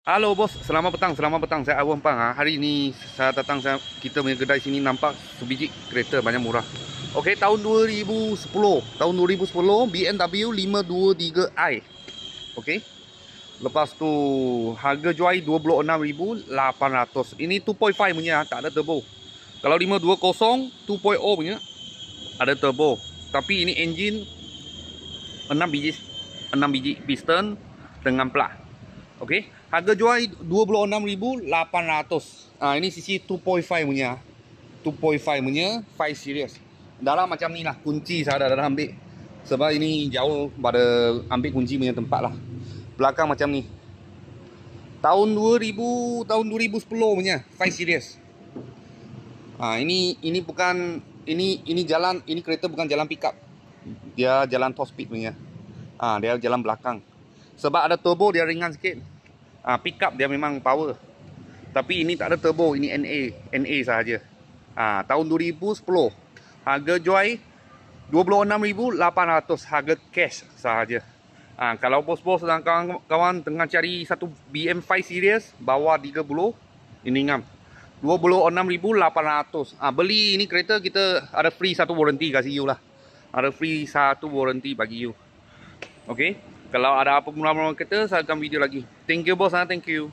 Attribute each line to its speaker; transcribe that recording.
Speaker 1: Halo bos, selamat petang, selamat petang. Saya Awang Pang. Hari ini saya datang kita punya kedai sini nampak sebiji kereta banyak murah. Okey, tahun 2010. Tahun 2010 BMW 523i. Okey. Lepas tu harga jual 26,800. Ini 2.5 punya, tak ada turbo. Kalau 520 2.0 punya ada turbo. Tapi ini engine 6 biji piston dengan plat. Okey, harga jual 26,800. Ini sisi 2.5 punya. 2.5 punya 5 series. Dalam macam ni lah, kunci saya dah ambil. Sebab ini jauh pada ambil kunci punya tempat lah. Belakang macam ni. Tahun 2010 punya 5 series. Ini bukan ini jalan, ini kereta bukan jalan pickup. Dia jalan top speed punya. Dia jalan belakang. Sebab ada turbo dia ringan sikit. Pickup dia memang power. Tapi ini tak ada turbo, ini NA sahaja. Tahun 2010. Harga jual 26,800, harga cash sahaja. Kalau bos-bos dan kawan-kawan tengah cari satu BM5 series bawah 30, ini ngam. 26,800. Beli ini kereta kita ada free satu warranty kasih you lah. Ada free satu warranty bagi you. Okey. Kalau ada apa mula-mula kereta, saya akan video lagi. Thank you bos, thank you.